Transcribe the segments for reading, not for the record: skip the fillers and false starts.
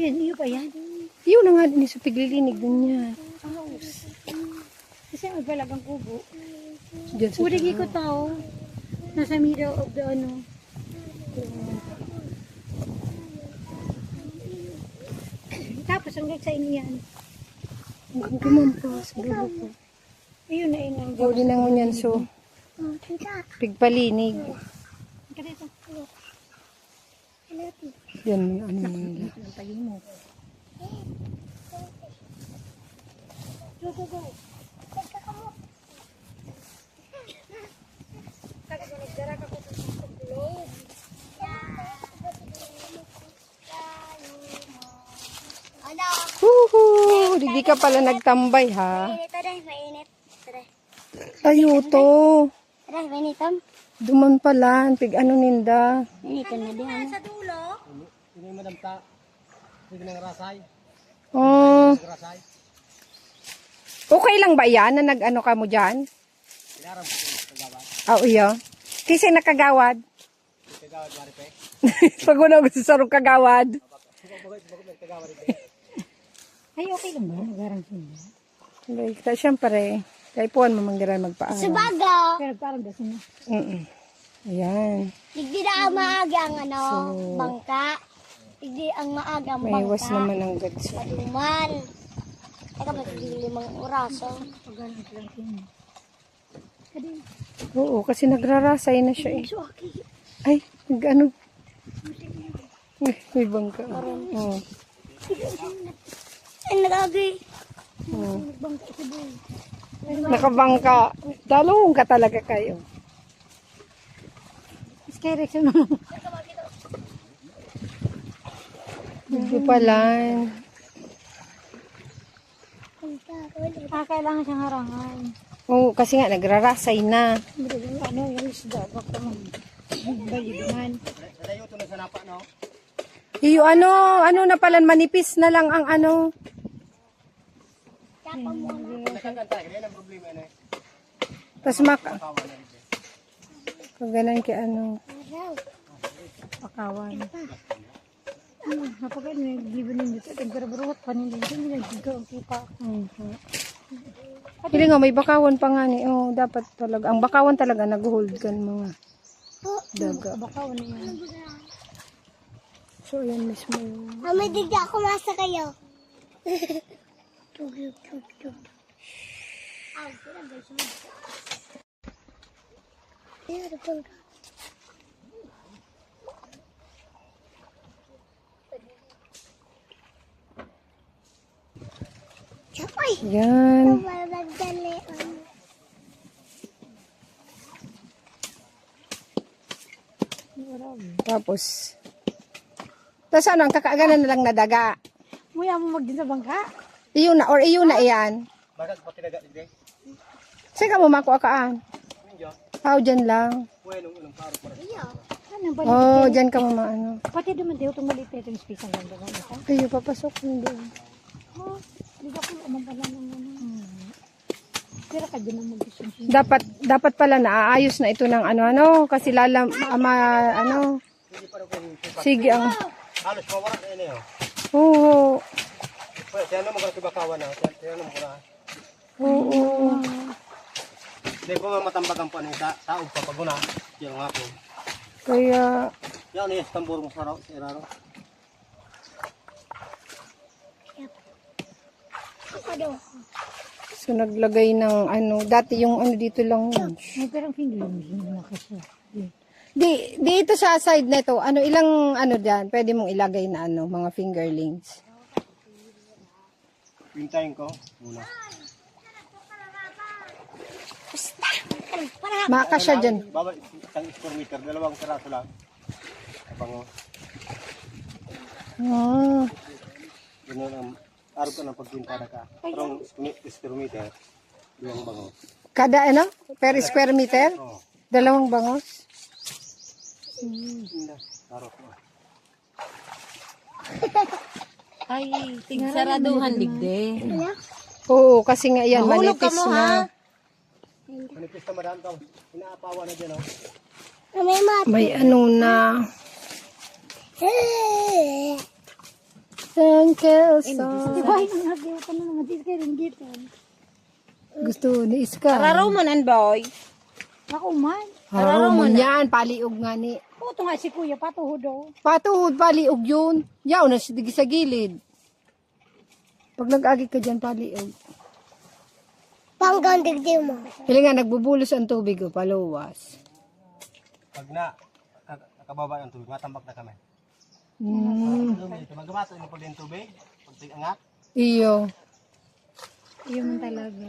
Yan, iyo pa yan. Yun na nga din sa tiglilinig din niya. Kasi magpalagang kubo. Diyan sa Urigi ko tao. Nasa middle of the ano. Tapos hanggang sa inyo yan. Gumampas. Gulo. Ayun na yun. Huli na ngunyan so. Pigpalinig. Ganito. Yan, ano nila. Tayo mo. Go. Huhu! Hindi ka pala nagtambay ha. Mainit. Tayo to. Tara, mainitam. Duman pala. Pig ano ninda. Mainitam na din. Sa dulo. Ini madam ta. Sige nang rasay. Oh. Rasay. Okay lang ba yan na nag-ano ka mo dyan? Ilaram ko kagawad. Oo, iyo. Kasi nakagawad. Kagawad mari pe. Pag una gusto sa rong kagawad. Kagawad pe. Ay, okay lang ba? Nagarang sila. Okay, siyempre. Kaya puwan mo manggiran magpaalam. Subago. Pero parang gasin na. Ayan. Hindi na ang maaga ang ano, So, bangka. Hindi ang maaga ang may iwas bangka. naman ang goods. Paduman. Teka, magkilimang oraso. Pagalang lang sila. Oo, kasi nagrarasay na siya eh. So, okay. Ay, nag-ano. May bangka. Oo. Ay, nagagay. Oo. Nakabangka. Dalawang ka talaga kayo. Skyrex yun naman. Hindi pala. Kailangan siyang harangan. Oo, kasi nga nagrarasay na. Ano, yung isda. Baka bayuduman. Dayo to na sa napa no. Iyo, ano na pala, manipis na lang ang ano. Nakakanta kaya ang problema na. Tapos kaganan kay ano. Pakawan. Napagay na given ninyo ito. Nagbarbaruhat pa ninyo. Hindi nagigil ang kita. Pili nga, may bakawan pa nga ni. Oh, dapat talaga. Ang bakawan talaga, nag-hold kan mga daga. Bakawan na yan. So, yan mismo yung... May digda ako masa kayo. Choy! Yan. Malagdali. Tapos ano, ang kakaaganan na lang na daga. Muya mo magdin sa bangka? Iyo na, or iyo na iyan. Bagat pati dagat ide. Sige mo makuakaan. Ninyo. Dyan lang. Bueno, unang paro para. Ano ba? Oh, dyan ka mo maano. Pati naman tayo itong maliit na itong space ang ganda ng ito. Kayo, papasok hindi. Hindi ako naman pala ng ano. Pero ka din ang mag-isunsin. Dapat pala naaayos na ito ng ano kasi ano. Sige ang. Halos mawala na ini oh. Oo. Pwede siya na magkakaroon bakawan na. Siya na magkakaroon. Oo. Hindi ko nga matambagan pa nita. Saog pa paguna. Yan nga po. Kaya Yan ni tambor mo sa raro. so naglagay ng ano, dati yung ano dito lang yun. May perang finger hindi na kasi. Dito sa side na ito, ano ilang ano diyan, pwede mong ilagay na ano, mga fingerlings. Pintayin ko muna. Makasya diyan. Baba isang square meter, dalawang piraso lang. Abango. Ah, Ganun ang araw ko ng pagpintada ka. Parang square meter, dalawang bango. kada ano? Per square meter? Oo. Dalawang bangos? Hindi. Araw ko. Ay, saraduhan ligde. Oo, kasi nga yan, Mahulog ka manipis mo, na. ha? Manipis na madam to. Inaapawa na dyan oh. May mat. May ano na. San Quezon. Ay, nangagiwatan na mga dito kayo ringgitan. Gusto ni Iska. Kararaw mo nan, boy. Ako man. Hararo mo yan, paliog nga ni. Puto nga si kuya, patuhod daw. Patuhod, paliog yun. Yaw na siya sa gilid. Pag nag-agi ka dyan, paliog. Panggang digdi mo. Kaya nga, nagbubulos ang tubig, oh, paluwas. Pag nakababa ng tubig, matambak na kami. Magabato mo po din tubig. Pag tig-angat. Iyo. Iyo man talaga.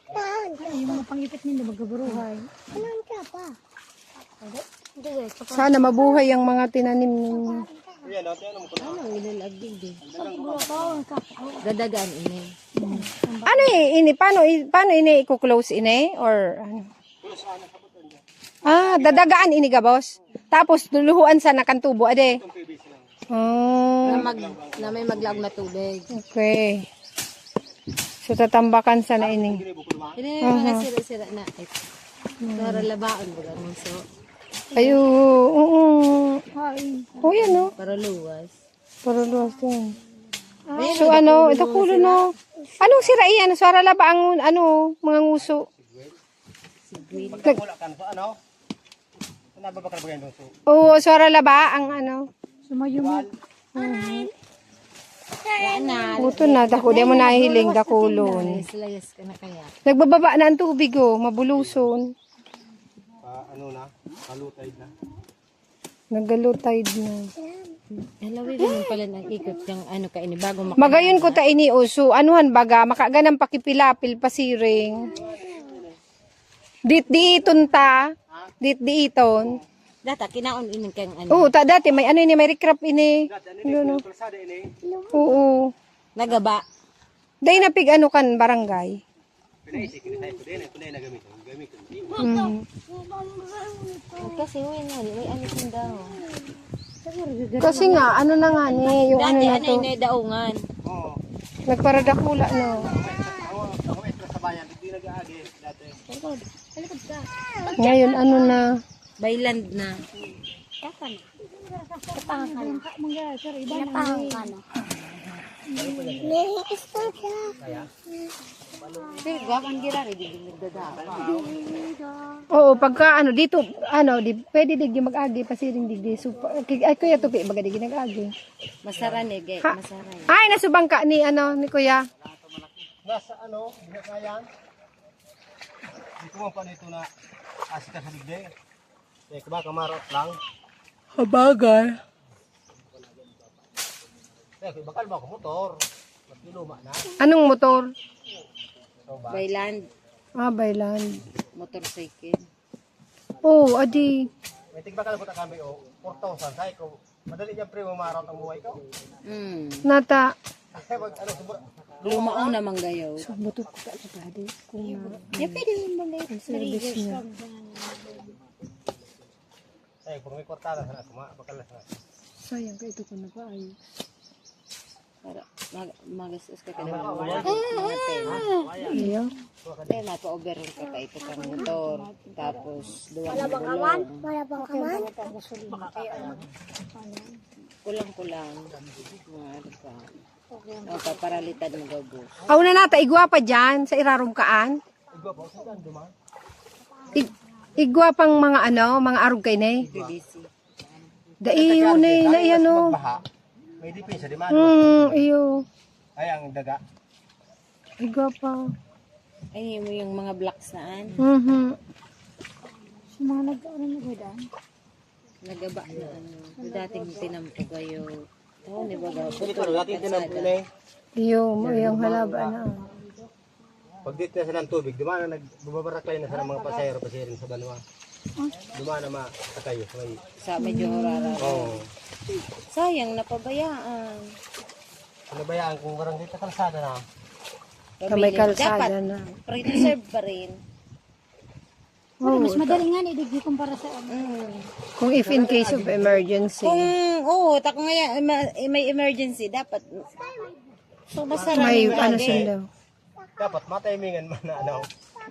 Ay, yung mga pangipit nila magaburuhay. Anong ka pa? Sana mabuhay ang mga tinanim ninyo. Ayan, ano mo ko na. Ang ilalagdig din. Dadagaan ini. Ano ini? Paano ini i-close ini? Or ano? Dadagaan ini ga, boss? Tapos luluhuan sa nakantubo, ade? Oh, Na may maglaog na tubig. okay. So, tatambakan sana ini. Ini mga sira-sira na. Para labaon ba ganun. So, Ayo, Ay, oh, yan, no? para luwas. Para luwas yan. So, ano, ito kulo, no? Anong sira iyan? Swara laba ang, ano, mga nguso. Wala kan so ano? Nababa ka ba ganun so? Oo, swara laba ang, ano. sumayo mo. Puto na, dako. Di mo nahihiling, dakulon. Layas ka na kaya. Nagbababa na ang tubig, oh. Mabuluson. Ano na? Palutay na. Nagalutide na. Halawi rin pala ng ikot yung ano ka ini bago Magayon ko ta ini, oh. So, anuhan baga, makaganang pakipilapil pasiring. Dit-diiton ta. Dit-diiton. Data kinaon ini kang ano. Oo, dati may ano ini, may recrap ini. Ano, no? Kalsada ini. Oo. Nagaba. Dahil napig ano kan barangay. Pinaisik ini tayo din, punay na gamit. Gamit. Kasi uwi na, may ano sin daw. Kasi nga, ano na nga ni, yung ano Dati na ano to. ini daungan. Oo. Nagparadakula, no. Ako extra sa bayan, hindi nag-aagi dati. Ngayon, ano na. Bayland na. Mga sir, iba na. Nihikista siya. Pero gawan gira rin din nagdadapa. Oo, pagka ano, dito, ano, pwede digdi mag-agi, pasiring digdi. So, ay, kuya tupi, baga digdi nag-agi. Masara ni gay, Ha? masara. Ay, nasubang ka ni, ano, ni kuya. Nasa ano, binakayan. Hindi ko man pa nito na asika sa ligde. Eh, kaba kamarot lang. Habagay. Eh, bakal ba ako motor? Mas luma na. Anong motor? So ba? Bayland, Bayland. motorcycle. Oo, adi. May tigbakal po ta kami o 4,000 say ko. Madali niya pre mamarot ang buhay ko. Nata. Eh, wag ano subur. Lumao na manggayaw. Buto ko ka sa pwede. Kung Pwede yung bangay. service niya. Eh, kung may kwartada sana kuma, bakal na sana. Sayang ka ito ko na ba ay. Para magastos ka na mga pena. Iya. Kaya mapa-overall ka ito kang motor. Tapos duwan ng Malabang gulong. Malabang kaman. Kulang-kulang. Mga ano pa. O paparalitan mo gabos. Aw na nata, igwa pa dyan sa irarumkaan. Igwa po sa kan duman. Igwa pang mga ano, mga arog kay nay. BBC. Daiyo na iyan o. Magbaha. May dipin sa dimano. Iyo. Ay ang daga. Igwa pa. Ay, mo yung mga blocks naan. Sa mga nag-ano na gudang. Nagaba na ano. Dating tinampo kayo. Oo, di ba gawa? Dito dati tinampo na eh. Iyo, mo yung halaba na. Pag dito na sila ng tubig, dumana nagbabaraklay na sa mga pasayro pasirin sa banwa. Dumana makakayo. May Sa medyo horara. oh. Sayang, napabayaan. Nabayaan kung parang dito kalsada na. Kamay kalsada Dapat, na. preserve pa rin. Mas madali nga ni digdi kumpara sa ano. Kung if in case of emergency. Kung, tako ngayon, may emergency, dapat. So, masarap May yung ano lagi sila. Dapat matimingan man na ano.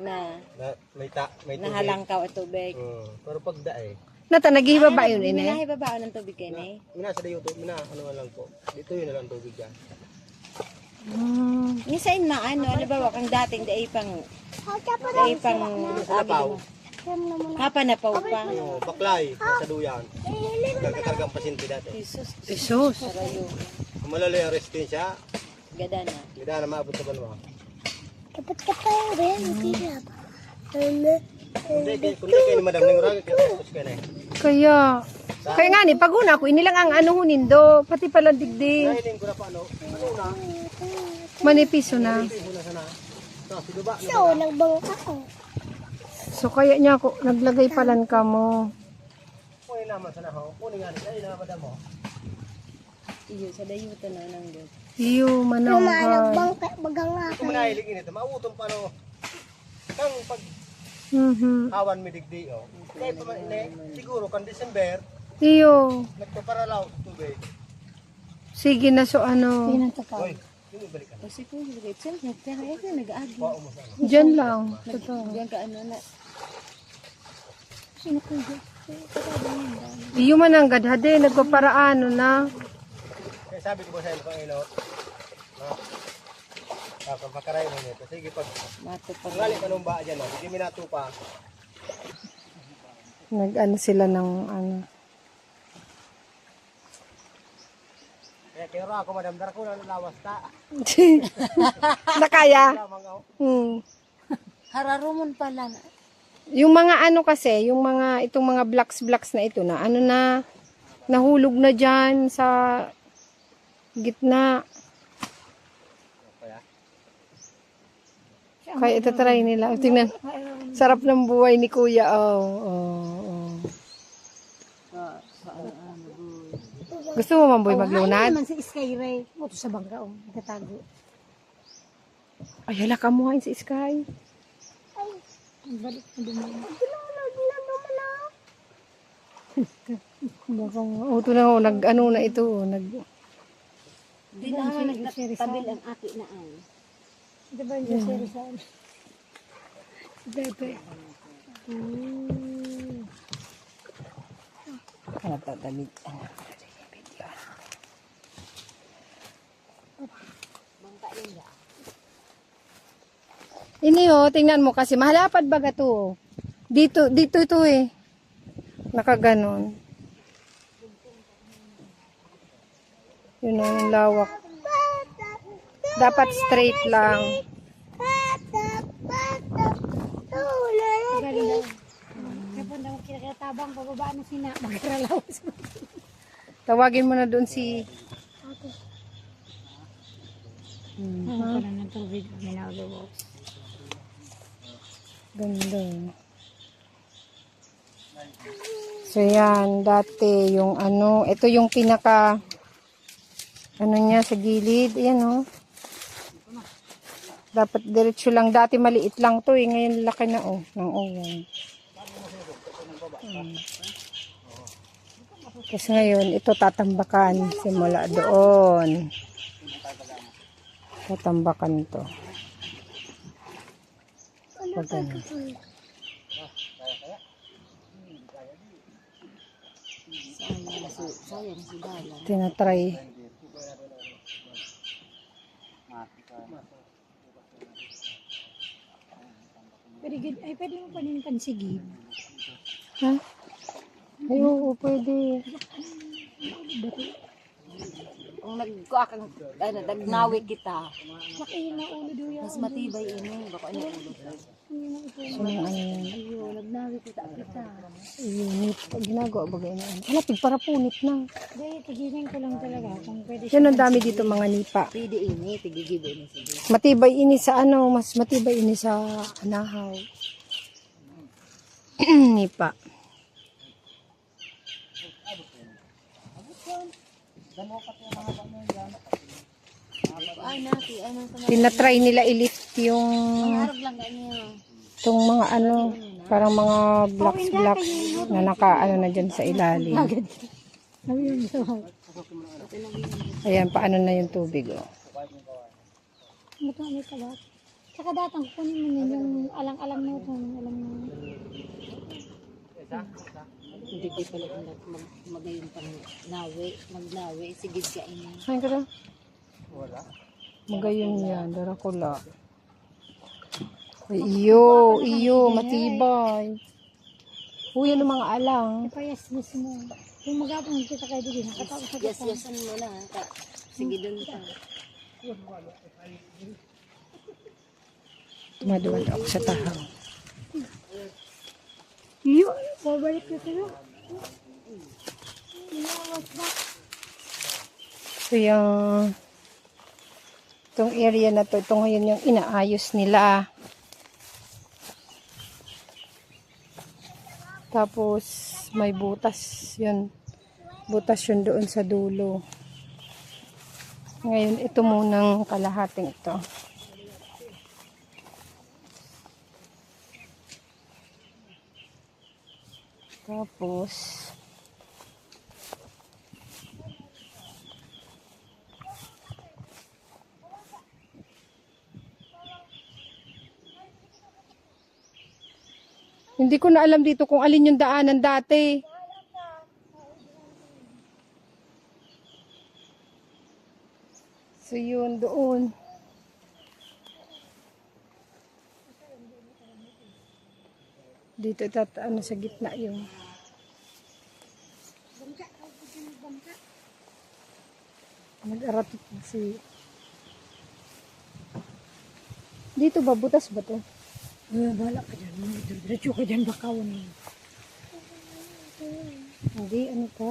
na Na may tubig. nahalangkaw at tubig. Pero pag dae, Nata, naghihiba ba yun, ine? Minahe babaan ng tubig kayo, eh. Mina sa dayo to, mina ano lang po. Dito yun na lang tubig yan. Nisain na ano, halimbawa kang dating dai pang Napaw. kapanapaw pa. Yung baklay, nasa duyan. Nagkakargang pasyente dati. Jesus. Kung malalay ang resistensya, Gada na. hindi na maabot sa banwa. Dapat ka pa yung rin. Hindi na ba? Kung di kayo ni Madam Nengrag, tapos ka na eh. Kaya nga ni, pag una ko, inilang ang ano hunindo, pati pala digdig. Kainin ko na pa ano na, Manipiso na. piso na sana. So, sinuba na So, nagbangka ko. So kaya niya ako, naglagay palan ka mo. kunin naman sana ho. Kunin nga rin, na Madam ho. Iyo sa dayutan na nang gud. Iyo, manang ka. Nagbangka, bagang nga. Kung manahilig inito, mautong pa no. Kang pag awan mi digdi oh. Kaya pa man siguro kan December, Iyo. nagpaparalaw sa tubig. Sige na so ano. Hoy, yung ibalik ka. Kasi ko gid sel pero ay nag-agi. Pao mo sana. Diyan lang. Totoo. Diyan ka ano na. Iyo manang gadhade, nagpaparaano na. Kaya sabi ko ba sa iyo pang ilot? Kapag pakaray mo nito, sige pag Mato pa. ngali pa nung ba dyan, no? Hindi minato pa. Nag-ano sila ng ano. Kaya kaya ako, Madam, dar ko na lawas ta. Nakaya? Lamang ako. Hararumon pala na. Yung mga ano kasi, yung mga, itong mga blocks na ito na, ano na, nahulog na dyan sa gitna. Kaya ito try nila. Tingnan. Sarap ng buhay ni Kuya. Gusto mo man boy maglunad? Naman si Skyray. Ito sa bangka, nagtatago. Ay, hala ka mo si Sky. Ang balik na dumaan. Baka ito na, nag-ano na ito. Di na tabil ang aki na ay. Di ba yung Jose Rizal? Bebe. Natatamid. Ini tingnan mo kasi mahalapad baga to. Dito ito eh. Nakaganon. Yun ang lawak. Dapat straight lang. Galing daw. Kaya po daw kinakatabang pababa na sina. Magkaralaw. Tawagin mo na doon si... Ano pa ng tubig. Ginagawa. Ganda. So yan, dati yung ano, ito yung pinaka ano niya sa gilid, ayan oh. Dapat diretso lang, dati maliit lang to eh, ngayon laki na oh, ng uwan. Kasi ngayon, ito tatambakan simula doon. Tatambakan to. Pag ganun. Sayang si Dalan. Tinatry. Pwede mo pa din pansigid. Ha? Ay, oo, pwede. Kung nagkuakang ano, nagnawi kita, Laki na ulo daw yan. mas matibay ini, baka ano ulo. So, yung ano yan. Ayo, nagnawi kita. Unit. Pag ginagawa ba ganyan? Hala, tigparapunit na. Hindi, tigilin ko lang talaga kung pwede siya. Yan ang dami dito mga nipa. Pwede ini, tigigibo ini sige. Matibay ini sa ano, mas matibay ini sa anahaw. Nipa. Ay, nati, ano sa Tinatry nila i-lift yung harap lang ganyan. itong mga ano, parang mga blocks na naka ano na dyan sa ilalim. Sabi yung gusto ko. Ayan, paano na yung tubig oh. Ba't may kagat? Tsaka datang kunin mo yun yung alang-alang mo kung alam mo. Hindi di pala magayon pang nawi. Magnawi. Sige ka ina. Saan ka na? Wala. Magayon yan, darakula. Ay, iyo, matibay. Uy, ano mga alang. Ipayas mismo. Kung magapang kita kayo din, nakatawa sa Yes, yesan mo na. Sige dun ka. Maduwal ako sa tahaw. Iyo, babalik na sa'yo. So, itong area na to, ito ngayon yung inaayos nila. Tapos, may butas yun. Butas yun doon sa dulo. Ngayon, ito munang kalahating ito. Tapos, hindi ko na alam dito kung alin yung daanan dati. So yun doon. Dito ano sa gitna yung. Nag-aratot si. Dito ba butas ba to? Bala ka dyan. Diretso ka dyan, bakawan mo. Hindi, ano to?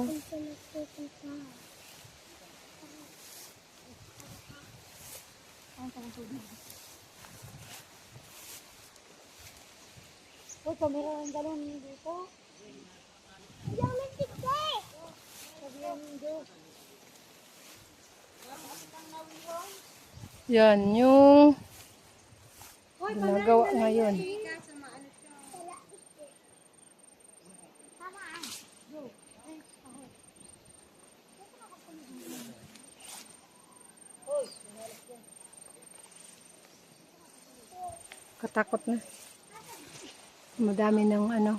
Uy, kamera ng galon dito. Diyan lang tikse! Sabihan ng Diyos. Yan, yung ginagawa ngayon. Katakot na. Madami ng ano.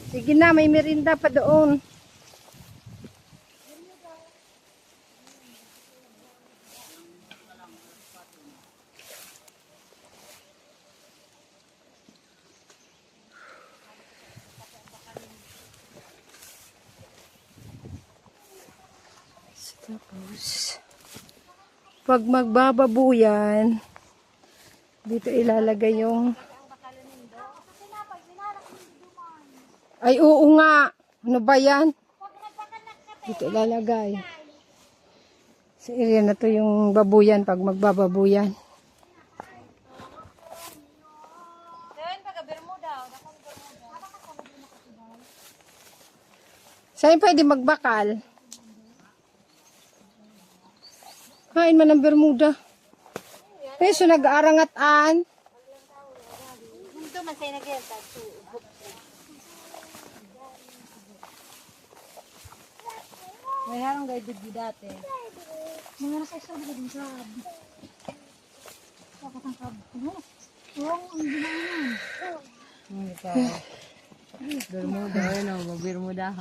Sige na, may merinda pa doon. Tapos, pag magbababuyan, dito ilalagay yung ay oo nga, ano ba yan? Dito ilalagay sa area na to yung babuyan pag magbababuyan. Saan pwede magbakal? Kain man ng Bermuda. Peso nag-aarangat-an. Ito man sa'yo nag-ienta. May harang gaya di dati. Mga nasa isa na din sa kapatangkab. Oo, ang ginaanan. Ito. Bermuda, ano, Bermuda.